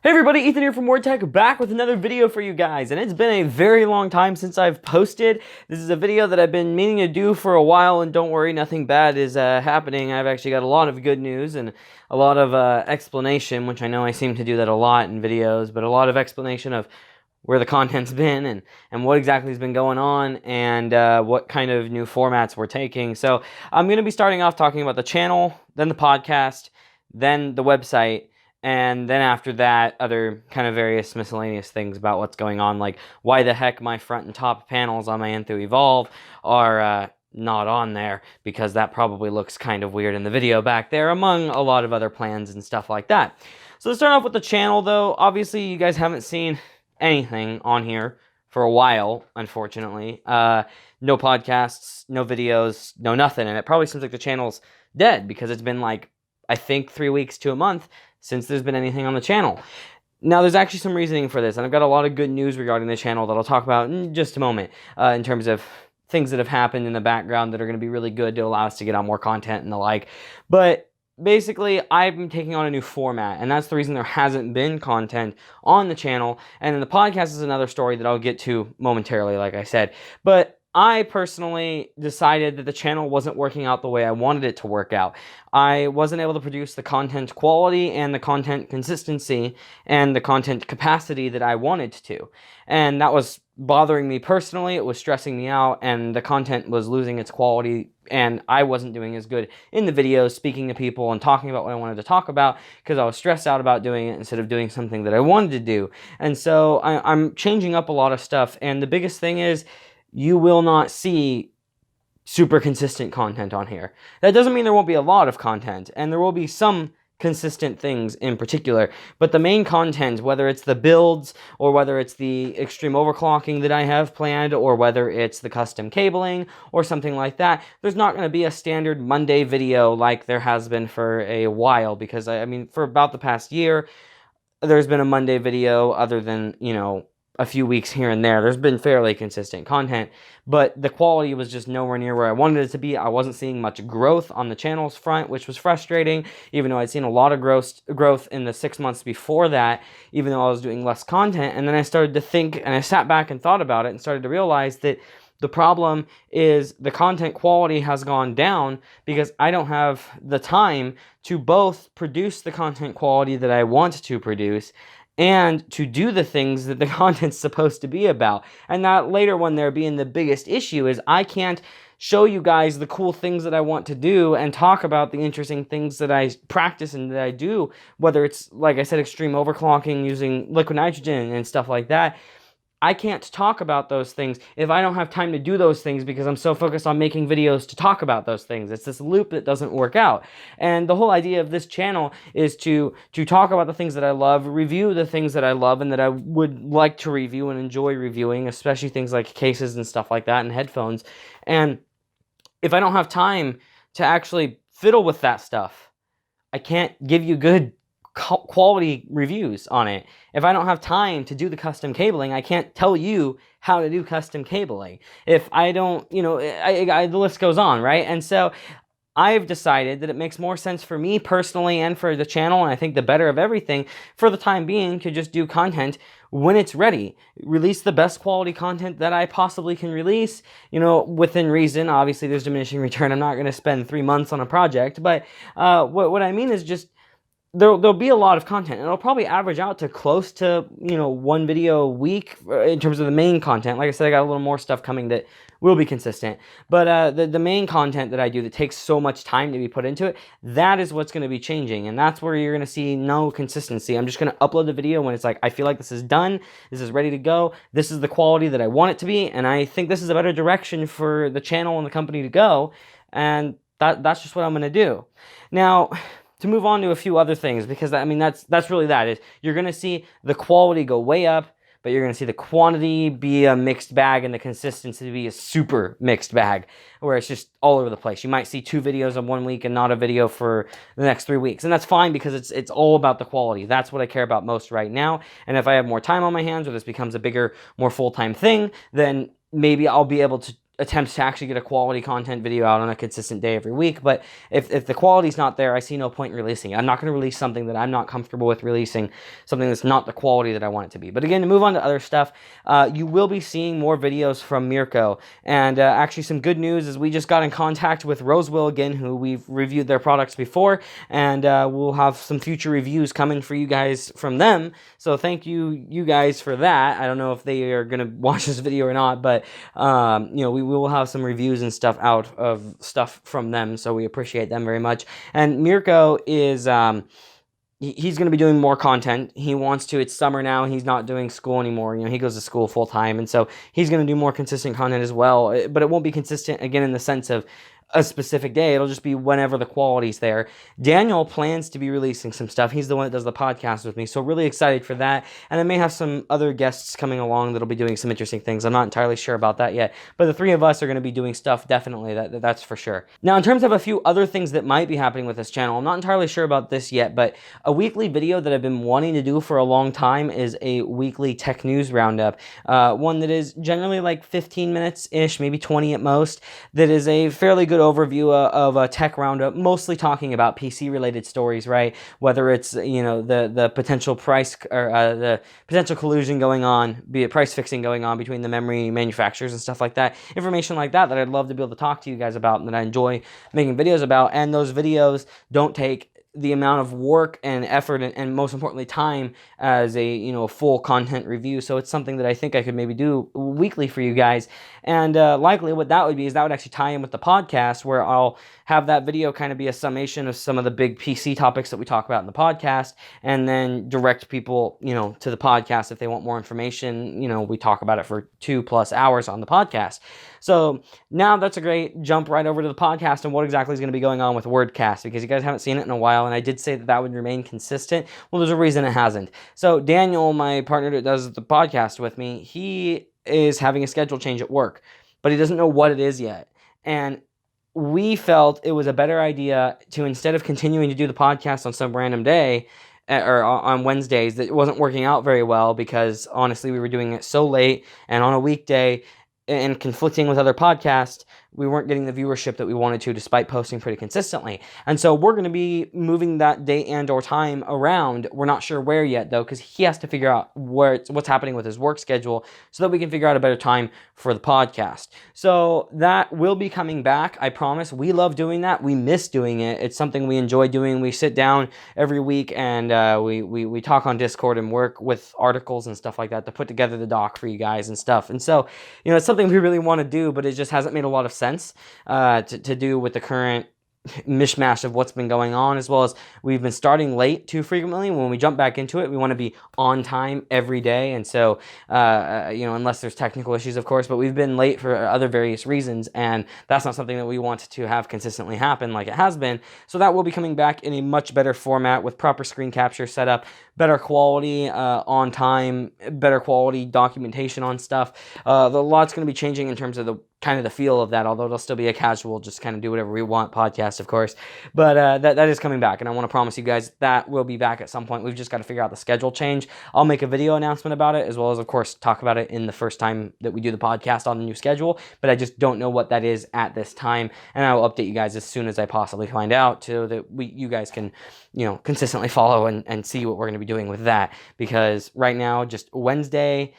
Hey everybody, Ethan here from WordTech, back with another video for you guys, and it's been a very long time since I've posted. This is a video that I've been meaning to do for a while, and don't worry, nothing bad is happening. I've actually got a lot of good news and a lot of explanation, which I know I seem to do that a lot in videos, but a lot of explanation of where the content's been and what exactly has been going on and what kind of new formats we're taking. So I'm going to be starting off talking about the channel, then the podcast, then the website, and then after that, other kind of various miscellaneous things about what's going on, like why the heck my front and top panels on my Enthoo Evolve are not on there, because that probably looks kind of weird in the video back there, among a lot of other plans and stuff like that. So let's start off with the channel, though. Obviously, you guys haven't seen anything on here for a while, unfortunately. No podcasts, no videos, no nothing, and it probably seems like the channel's dead, because it's been like, I think 3 weeks to a month since there's been anything on the channel. Now, there's actually some reasoning for this, and I've got a lot of good news regarding the channel that I'll talk about in just a moment, in terms of things that have happened in the background that are going to be really good to allow us to get out more content and the like. But basically, I've been taking on a new format, and that's the reason there hasn't been content on the channel. And then the podcast is another story that I'll get to momentarily, like I said. But I personally decided that the channel wasn't working out the way I wanted it to work out. I wasn't able to produce the content quality and the content consistency and the content capacity that I wanted to. And that was bothering me personally. It was stressing me out, and the content was losing its quality, and I wasn't doing as good in the videos, speaking to people and talking about what I wanted to talk about, because I was stressed out about doing it instead of doing something that I wanted to do. And so I'm changing up a lot of stuff, and the biggest thing is, you will not see super consistent content on here. That doesn't mean there won't be a lot of content, and there will be some consistent things in particular, but the main content, whether it's the builds, or whether it's the extreme overclocking that I have planned, or whether it's the custom cabling, or something like that, there's not going to be a standard Monday video like there has been for a while, because, I mean, for about the past year, there's been a Monday video, other than, you know, a few weeks here and there. There's been fairly consistent content, but the quality was just nowhere near where I wanted it to be. I wasn't seeing much growth on the channel's front, which was frustrating, even though I'd seen a lot of growth in the 6 months before that, even though I was doing less content. And then I started to think, and I sat back and thought about it and started to realize that the problem is the content quality has gone down because I don't have the time to both produce the content quality that I want to produce and to do the things that the content's supposed to be about. And that later one there being the biggest issue is I can't show you guys the cool things that I want to do and talk about the interesting things that I practice and that I do, whether it's, like I said, extreme overclocking using liquid nitrogen and stuff like that. I can't talk about those things if I don't have time to do those things, because I'm so focused on making videos to talk about those things. It's this loop that doesn't work out. And the whole idea of this channel is to talk about the things that I love, review the things that I love and that I would like to review and enjoy reviewing, especially things like cases and stuff like that and headphones. And if I don't have time to actually fiddle with that stuff, I can't give you good quality reviews on it. If I don't have time to do the custom cabling, I can't tell you how to do custom cabling. If I don't, you know, the list goes on, right? And so I've decided that it makes more sense for me personally and for the channel, and I think the better of everything, for the time being, to just do content when it's ready. Release the best quality content that I possibly can release, you know, within reason. Obviously, there's diminishing return. I'm not going to spend 3 months on a project, but what I mean is just, There'll be a lot of content, and it'll probably average out to close to, you know, 1 video a week in terms of the main content. Like I said, I got a little more stuff coming that will be consistent. But the main content that I do that takes so much time to be put into it, that is what's going to be changing. And that's where you're going to see no consistency. I'm just going to upload the video when it's like, I feel like this is done, this is ready to go, this is the quality that I want it to be, and I think this is a better direction for the channel and the company to go. And that's just what I'm going to do. Now, to move on to a few other things, because I mean that's really that. Is you're going to see the quality go way up, but you're going to see the quantity be a mixed bag and the consistency be a super mixed bag, where it's just all over the place. You might see 2 videos in 1 week and not a video for the next 3 weeks, and that's fine, because it's all about the quality. That's what I care about most right now. And if I have more time on my hands, or this becomes a bigger, more full-time thing, then maybe I'll be able to attempts to actually get a quality content video out on a consistent day every week. But if the quality's not there, I see no point in releasing it. I'm not going to release something that I'm not comfortable with releasing, something that's not the quality that I want it to be. But again, to move on to other stuff, you will be seeing more videos from Mirko. And actually some good news is we just got in contact with Rosewill again, who we've reviewed their products before, and we'll have some future reviews coming for you guys from them. So thank you guys for that. I don't know if they are going to watch this video or not, but we will have some reviews and stuff out of stuff from them, so we appreciate them very much. And Mirko is he's going to be doing more content. He wants to. It's summer now. He's not doing school anymore. He goes to school full time, and so he's going to do more consistent content as well. But it won't be consistent again in the sense of a specific day. It'll just be whenever the quality's there. Daniel plans to be releasing some stuff. He's the one that does the podcast with me, so really excited for that. And I may have some other guests coming along that'll be doing some interesting things. I'm not entirely sure about that yet, but the three of us are going to be doing stuff, definitely. That's for sure. Now, in terms of a few other things that might be happening with this channel, I'm not entirely sure about this yet, but a weekly video that I've been wanting to do for a long time is a weekly tech news roundup. One that is generally like 15 minutes-ish, maybe 20 at most, that is a fairly good overview of a tech roundup, mostly talking about PC-related stories, right? Whether it's, the potential price or the potential collusion going on, be it price fixing going on between the memory manufacturers and stuff like that. Information like that I'd love to be able to talk to you guys about and that I enjoy making videos about. And those videos don't take the amount of work and effort and most importantly time as a full content review. So it's something that I think I could maybe do weekly for you guys. And likely what that would be is that would actually tie in with the podcast, where I'll have that video kind of be a summation of some of the big PC topics that we talk about in the podcast, and then direct people to the podcast if they want more information. We talk about it for 2+ hours on the podcast. So now that's a great jump right over to the podcast and what exactly is going to be going on with WordCast, because you guys haven't seen it in a while, and I did say that would remain consistent. Well, there's a reason it hasn't. So Daniel, my partner that does the podcast with me, he is having a schedule change at work, but he doesn't know what it is yet. And we felt it was a better idea to, instead of continuing to do the podcast on some random day, or on Wednesdays, that it wasn't working out very well because honestly we were doing it so late and on a weekday and conflicting with other podcasts, we weren't getting the viewership that we wanted to despite posting pretty consistently. And so we're going to be moving that date and or time around. We're not sure where yet though, because he has to figure out what's happening with his work schedule so that we can figure out a better time for the podcast. So that will be coming back, I promise. We love doing that. We miss doing it. It's something we enjoy doing. We sit down every week and we talk on Discord and work with articles and stuff like that to put together the doc for you guys and stuff. And so, it's something we really want to do, but it just hasn't made a lot of sense to do with the current mishmash of what's been going on, as well as we've been starting late too frequently. When we jump back into it, we want to be on time every day, and so unless there's technical issues, of course, but we've been late for other various reasons, and that's not something that we want to have consistently happen like it has been. So that will be coming back in a much better format with proper screen capture setup, better quality on time, better quality documentation on stuff. A lot's going to be changing in terms of the kind of the feel of that, although it'll still be a casual, just kind of do whatever we want podcast, of course. But that is coming back, and I want to promise you guys that will be back at some point. We've just got to figure out the schedule change. I'll make a video announcement about it, as well as, of course, talk about it in the first time that we do the podcast on the new schedule, but I just don't know what that is at this time, and I will update you guys as soon as I possibly find out, so that you guys can consistently follow and see what we're going to be doing with that. Because right now, just Wednesday,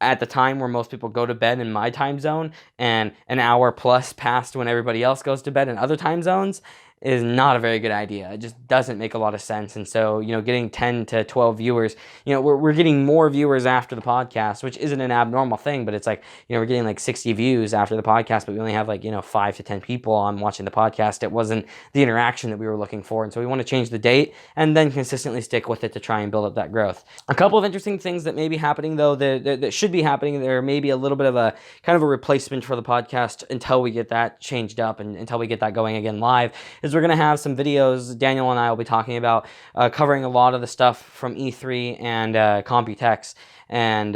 at the time where most people go to bed in my time zone, and an hour plus past when everybody else goes to bed in other time zones, is not a very good idea. It just doesn't make a lot of sense. And so, getting 10 to 12 viewers, we're getting more viewers after the podcast, which isn't an abnormal thing, but it's like, we're getting like 60 views after the podcast, but we only have like, 5 to 10 people on watching the podcast. It wasn't the interaction that we were looking for. And so we want to change the date and then consistently stick with it to try and build up that growth. A couple of interesting things that may be happening though, that should be happening, there may be a little bit of a kind of a replacement for the podcast until we get that changed up and until we get that going again live, is we're going to have some videos Daniel and I will be talking about, covering a lot of the stuff from E3 and Computex and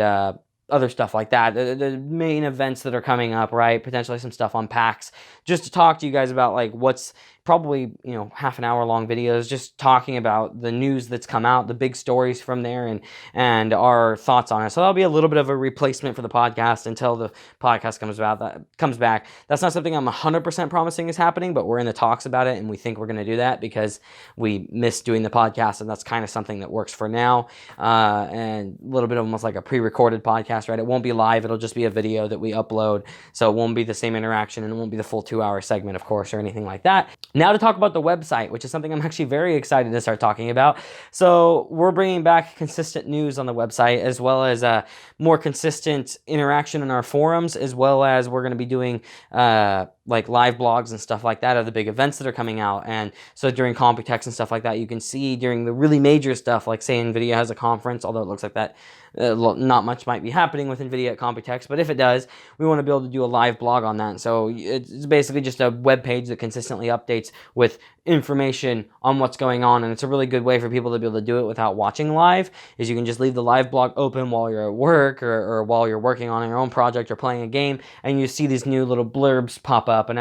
other stuff like that, the main events that are coming up, right? Potentially some stuff on PAX, just to talk to you guys about like what's probably, you know, half an hour long videos just talking about the news that's come out, the big stories from there, and our thoughts on it. So that'll be a little bit of a replacement for the podcast until the podcast comes back. That's not something I'm 100% promising is happening, but we're in the talks about it, and we think we're going to do that because we miss doing the podcast, and that's kind of something that works for now. And a little bit almost like a pre-recorded podcast, right? It won't be live. It'll just be a video that we upload. So it won't be the same interaction, and it won't be the full 2-hour segment, of course, or anything like that. Now to talk about the website, which is something I'm actually very excited to start talking about. So we're bringing back consistent news on the website, as well as more consistent interaction in our forums, as well as we're going to be doing like live blogs and stuff like that of the big events that are coming out. And so during Computex and stuff like that, you can see during the really major stuff, like say NVIDIA has a conference, although it looks like that not much might be happening with NVIDIA at Computex, but if it does, we want to be able to do a live blog on that. So it's basically just a web page that consistently updates with information on what's going on, and it's a really good way for people to be able to do it without watching live, is you can just leave the live blog open while you're at work or while you're working on your own project or playing a game, and you see these new little blurbs pop up. And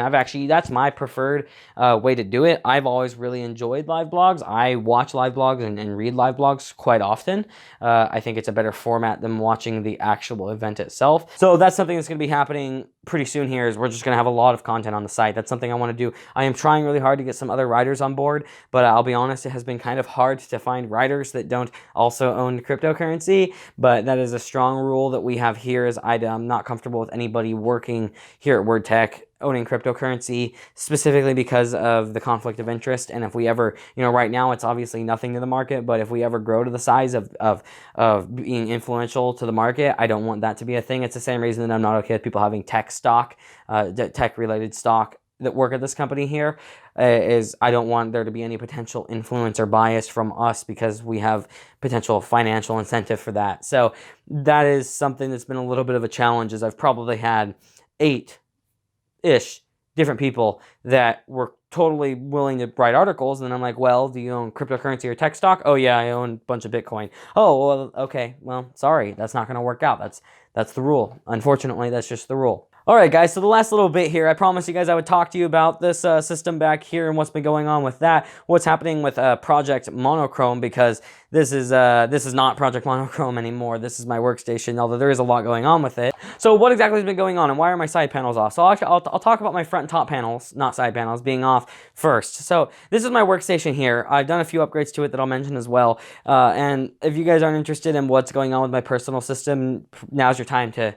that's my preferred way to do it. I've always really enjoyed live blogs. I watch live blogs and read live blogs quite often. I think it's a better format than watching the actual event itself. So that's something that's going to be happening pretty soon here, is we're just going to have a lot of content on the site. That's something I want to do. I am trying really hard to get some other writers on board, but I'll be honest, it has been kind of hard to find writers that don't also own cryptocurrency. But that is a strong rule that we have here, is I'm not comfortable with anybody working here at WordTech owning cryptocurrency, specifically because of the conflict of interest. And if we ever, you know, right now it's obviously nothing to the market, but if we ever grow to the size of being influential to the market, I don't want that to be a thing. It's the same reason that I'm not okay with people having tech stock, tech-related stock that work at this company here, is I don't want there to be any potential influence or bias from us because we have potential financial incentive for that. So that is something that's been a little bit of a challenge, is I've probably had 8-ish different people that were totally willing to write articles, and then I'm like, well, do you own cryptocurrency or tech stock? Oh yeah, I own a bunch of Bitcoin. Oh, well, okay, well, sorry, that's not going to work out. That's the rule. Unfortunately, that's just the rule. All right, guys, so the last little bit here, I promised you guys I would talk to you about this system back here and what's been going on with that, what's happening with Project Monochrome, because this is not Project Monochrome anymore. This is my workstation, although there is a lot going on with it. So what exactly has been going on, and why are my side panels off? So I'll talk about my front and top panels, not side panels, being off first. So this is my workstation here. I've done a few upgrades to it that I'll mention as well. And if you guys aren't interested in what's going on with my personal system, now's your time to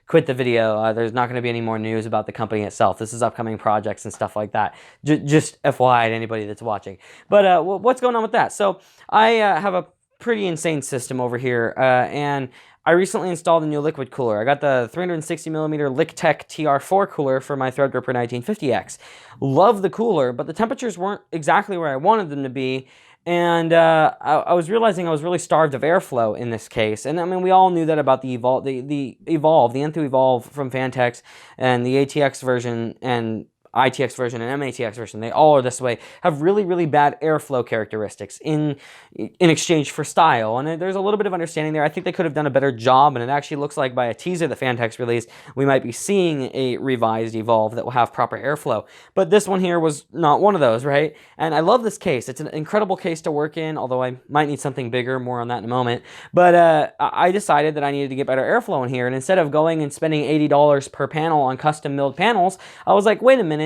quit the video. There's not going to be any more news about the company itself. This is upcoming projects and stuff like that. Just FYI to anybody that's watching. But what's going on with that? So I have a pretty insane system over here, and I recently installed a new liquid cooler. I got the 360mm LickTech TR4 cooler for my Threadripper 1950X. Love the cooler, but the temperatures weren't exactly where I wanted them to be. And I was realizing I was really starved of airflow in this case. And I mean, we all knew that about the Evolve, the Nth Evolve from Fantex, and the ATX version and ITX version and MATX version, they all are this way, have really, really bad airflow characteristics in exchange for style. And there's a little bit of understanding there. I think they could have done a better job, and it actually looks like by a teaser that Fantex released, we might be seeing a revised Evolve that will have proper airflow. But this one here was not one of those, right? And I love this case. It's an incredible case to work in, although I might need something bigger, more on that in a moment. But I decided that I needed to get better airflow in here, and instead of going and spending $80 per panel on custom milled panels, I was like, wait a minute.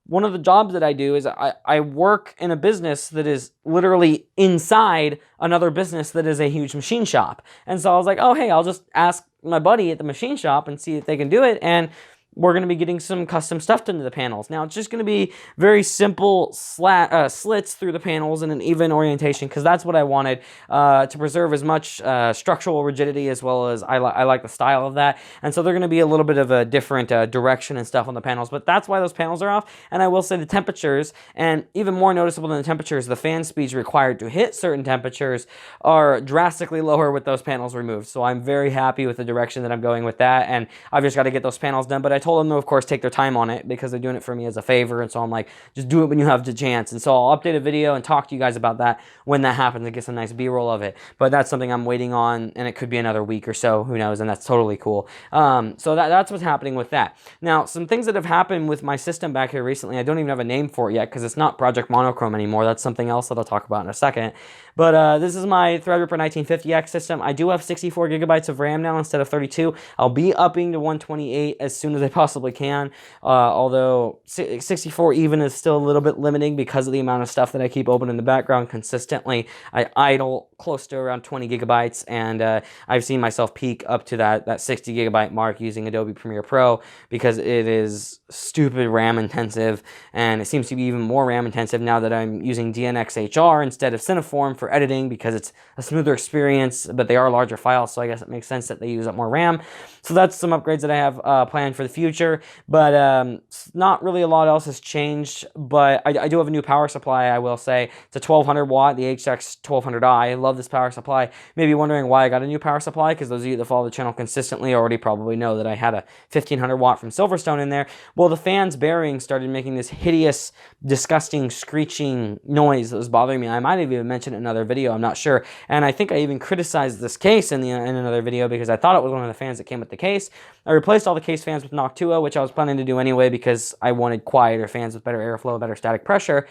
One of the jobs that I do is I work in a business that is literally inside another business that is a huge machine shop. And so I was like, oh, hey, I'll just ask my buddy at the machine shop and see if they can do it. And we're going to be getting some custom stuff done to the panels. Now, it's just going to be very simple slits through the panels in an even orientation, because that's what I wanted to preserve as much structural rigidity as well as I like the style of that. And so they're going to be a little bit of a different direction and stuff on the panels, but that's why those panels are off. And I will say the temperatures, and even more noticeable than the temperatures, the fan speeds required to hit certain temperatures are drastically lower with those panels removed. So I'm very happy with the direction that I'm going with that, and I've just got to get those panels done. But I told them to, of course, take their time on it because they're doing it for me as a favor. And so I'm like, just do it when you have the chance. And so I'll update a video and talk to you guys about that when that happens and get some nice B-roll of it. But that's something I'm waiting on, and it could be another week or so, who knows, and that's totally cool. So that's what's happening with that. Now, some things that have happened with my system back here recently, I don't even have a name for it yet because it's not Project Monochrome anymore. That's something else that I'll talk about in a second. But this is my Threadripper 1950X system. I do have 64 gigabytes of RAM now instead of 32. I'll be upping to 128 as soon as I possibly can, although 64 even is still a little bit limiting because of the amount of stuff that I keep open in the background consistently. I idle close to around 20 gigabytes, and I've seen myself peak up to that 60 gigabyte mark using Adobe Premiere Pro because it is stupid RAM intensive, and it seems to be even more RAM intensive now that I'm using DNxHR instead of Cineform for editing because it's a smoother experience, but they are larger files, so I guess it makes sense that they use up more RAM. So that's some upgrades that I have planned for the future, but not really a lot else has changed, but I do have a new power supply, I will say. It's a 1200 watt, the HX 1200i. I love this power supply. Maybe wondering why I got a new power supply, because those of you that follow the channel consistently already probably know that I had a 1500 watt from Silverstone in there. Well, the fan's bearing started making this hideous, disgusting, screeching noise that was bothering me. I might have even mentioned it in another video, I'm not sure. And I think I even criticized this case in another video because I thought it was one of the fans that came with the case. I replaced all the case fans with Noctua, which I was planning to do anyway because I wanted quieter fans with better airflow, better static pressure.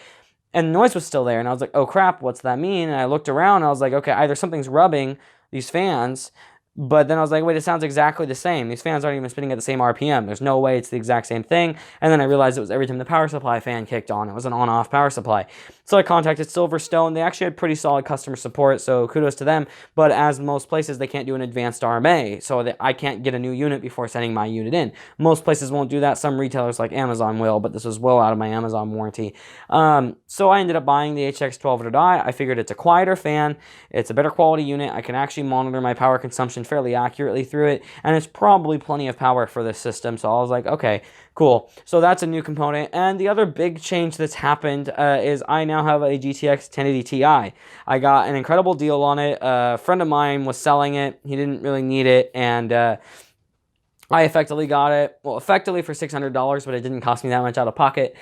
And the noise was still there, and I was like, oh crap, what's that mean? And I looked around, and I was like, okay, either something's rubbing these fans, but then I was like, wait, it sounds exactly the same. These fans aren't even spinning at the same RPM. There's no way it's the exact same thing. And then I realized it was every time the power supply fan kicked on. It was an on-off power supply. So I contacted Silverstone. They actually had pretty solid customer support, so kudos to them. But as most places, they can't do an advanced RMA, so that I can't get a new unit before sending my unit in. Most places won't do that. Some retailers like Amazon will, but this was well out of my Amazon warranty. So I ended up buying the HX 1200i. I figured it's a quieter fan. It's a better quality unit. I can actually monitor my power consumption fairly accurately through it, and it's probably plenty of power for this system. So I was like, okay, cool. So that's a new component. And the other big change that's happened is I now have a GTX 1080 Ti. I got an incredible deal on it. A friend of mine was selling it. He didn't really need it, and I effectively got it, well, effectively for $600, but it didn't cost me that much out of pocket.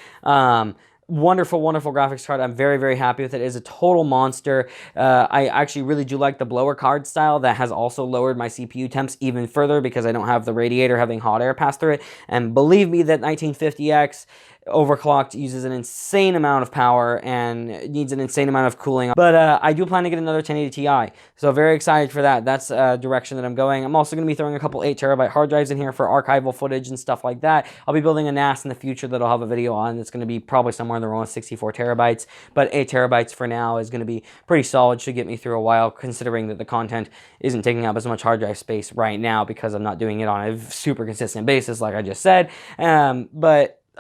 Wonderful, wonderful graphics card. I'm very, very happy with it. It is a total monster. I actually really do like the blower card style that has also lowered my CPU temps even further because I don't have the radiator having hot air pass through it. And believe me, that 1950X overclocked uses an insane amount of power and needs an insane amount of cooling. But I do plan to get another 1080 Ti, so very excited for that. That's a direction that I'm going. I'm also going to be throwing a couple 8 terabyte hard drives in here for archival footage and stuff like that. I'll be building a NAS in the future that I'll have a video on. That's going to be probably somewhere in the realm of 64 terabytes, but 8 terabytes for now is going to be pretty solid. Should get me through a while, considering that the content isn't taking up as much hard drive space right now because I'm not doing it on a super consistent basis, like I just said.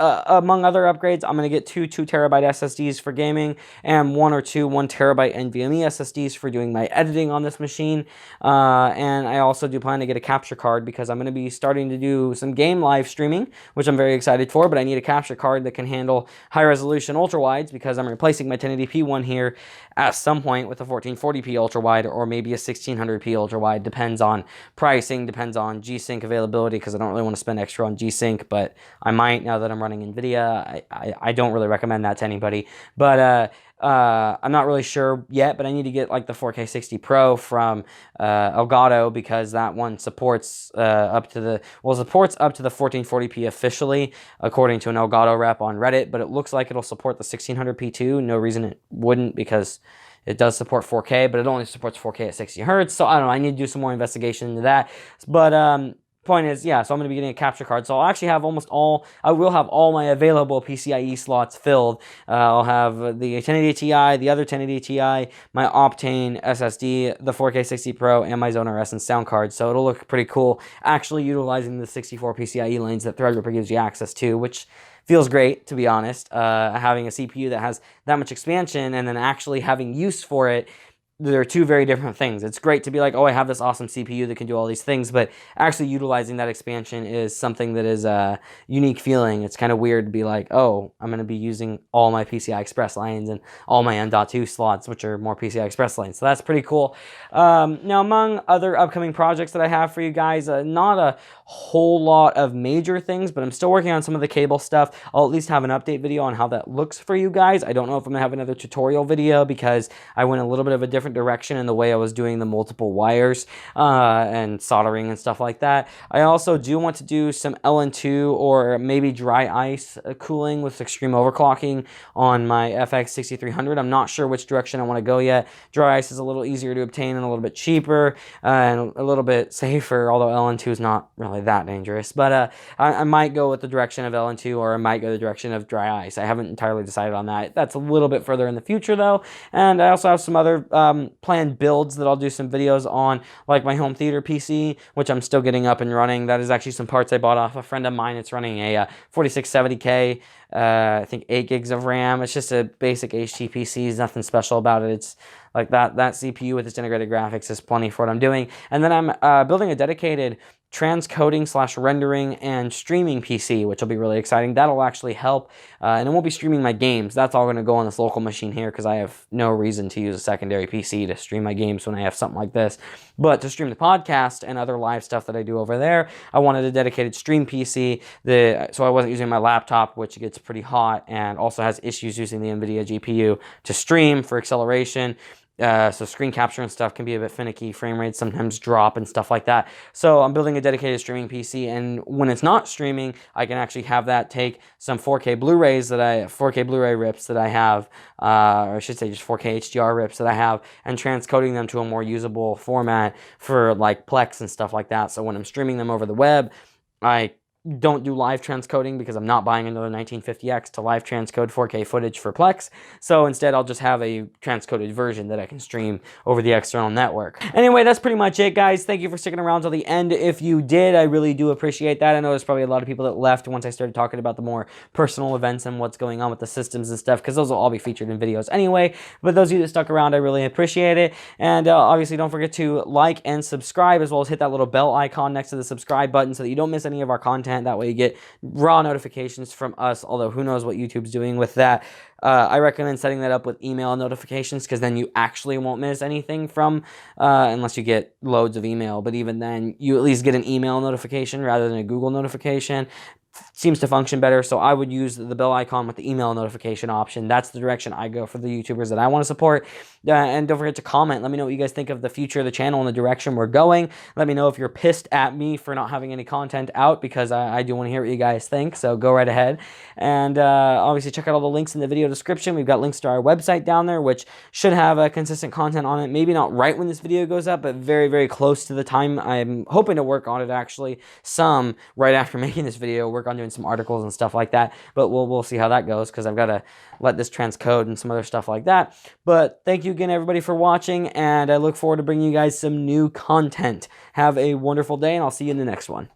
Among other upgrades, I'm going to get two 2 terabyte SSDs for gaming and 1 or 2 1 terabyte NVMe SSDs for doing my editing on this machine. And I also do plan to get a capture card because I'm going to be starting to do some game live streaming, which I'm very excited for, but I need a capture card that can handle high resolution ultra wides because I'm replacing my 1080p one here at some point with a 1440p ultra wide or maybe a 1600p ultra wide. Depends on pricing, depends on G-Sync availability because I don't really want to spend extra on G-Sync, but I might now that I'm running NVIDIA. I don't really recommend that to anybody, but I'm not really sure yet, but I need to get like the 4K 60 Pro from Elgato because that one supports up to the 1440p officially, according to an Elgato rep on Reddit, but it looks like it'll support the 1600p too. No reason it wouldn't because it does support 4K, but it only supports 4K at 60 Hertz. So I don't know. I need to do some more investigation into that. But point is, yeah, so I'm going to be getting a capture card. So I'll actually have I will have all my available PCIe slots filled. I'll have the 1080 Ti, the other 1080 Ti, my Optane SSD, the 4K 60 Pro, and my Zoner Essence sound card. So it'll look pretty cool actually utilizing the 64 PCIe lanes that Threadripper gives you access to, which feels great, to be honest. Having a CPU that has that much expansion and then actually having use for it they're two very different things. It's great to be like, oh, I have this awesome CPU that can do all these things, but actually utilizing that expansion is something that is a unique feeling. It's kind of weird to be like, oh, I'm going to be using all my PCI Express lanes and all my M.2 slots, which are more PCI Express lanes. So that's pretty cool. Now, among other upcoming projects that I have for you guys, not a whole lot of major things, but I'm still working on some of the cable stuff. I'll at least have an update video on how that looks for you guys. I don't know if I'm going to have another tutorial video because I went a little bit of a different direction in the way I was doing the multiple wires and soldering and stuff like that. I also do want to do some LN2 or maybe dry ice cooling with extreme overclocking on my FX 6300. I'm not sure which direction I want to go yet. Dry ice is a little easier to obtain and a little bit cheaper and a little bit safer, although LN2 is not really that dangerous. But I might go with the direction of LN2 or I might go the direction of dry ice. I haven't entirely decided on that. That's a little bit further in the future though. And I also have some other planned builds that I'll do some videos on, like my home theater PC, which I'm still getting up and running. That is actually some parts I bought off a friend of mine. It's running a 4670K, I think 8 gigs of RAM. It's just a basic HP PC. There's nothing special about it. It's like that CPU with its integrated graphics is plenty for what I'm doing. And then I'm building a dedicated transcoding / rendering and streaming PC, which will be really exciting. That'll actually help, and it won't be streaming my games. That's all going to go on this local machine here because I have no reason to use a secondary PC to stream my games when I have something like this. But to stream the podcast and other live stuff that I do over there, I wanted a dedicated stream PC, so I wasn't using my laptop, which gets pretty hot and also has issues using the NVIDIA GPU to stream for acceleration. So screen capture and stuff can be a bit finicky. Frame rates sometimes drop and stuff like that. So I'm building a dedicated streaming PC, and when it's not streaming, I can actually have that take some 4K Blu-rays 4K Blu-ray rips that I have, or I should say just 4K HDR rips that I have, and transcoding them to a more usable format for like Plex and stuff like that. So when I'm streaming them over the web, I don't do live transcoding because I'm not buying another 1950X to live transcode 4K footage for Plex. So instead, I'll just have a transcoded version that I can stream over the external network. Anyway, that's pretty much it, guys. Thank you for sticking around till the end. If you did, I really do appreciate that. I know there's probably a lot of people that left once I started talking about the more personal events and what's going on with the systems and stuff, because those will all be featured in videos anyway. But those of you that stuck around, I really appreciate it. And obviously, don't forget to like and subscribe, as well as hit that little bell icon next to the subscribe button so that you don't miss any of our content. That way you get raw notifications from us, although who knows what YouTube's doing with that. I recommend setting that up with email notifications, because then you actually won't miss anything from, unless you get loads of email. But even then, you at least get an email notification rather than a Google notification. Seems to function better, so I would use the bell icon with the email notification option. That's the direction I go for the YouTubers that I want to support. And don't forget to comment. Let me know what you guys think of the future of the channel and the direction we're going. Let me know if you're pissed at me for not having any content out, because I do want to hear what you guys think, so go right ahead. And obviously check out all the links in the video description. We've got links to our website down there, which should have consistent content on it. Maybe not right when this video goes up, but very, very close to the time. I'm hoping to work on it, actually, some right after making this video, work on doing some articles and stuff like that, but we'll see how that goes, because I've got to let this transcode and some other stuff like that. But thank you again, everybody, for watching, and I look forward to bringing you guys some new content. Have a wonderful day, and I'll see you in the next one.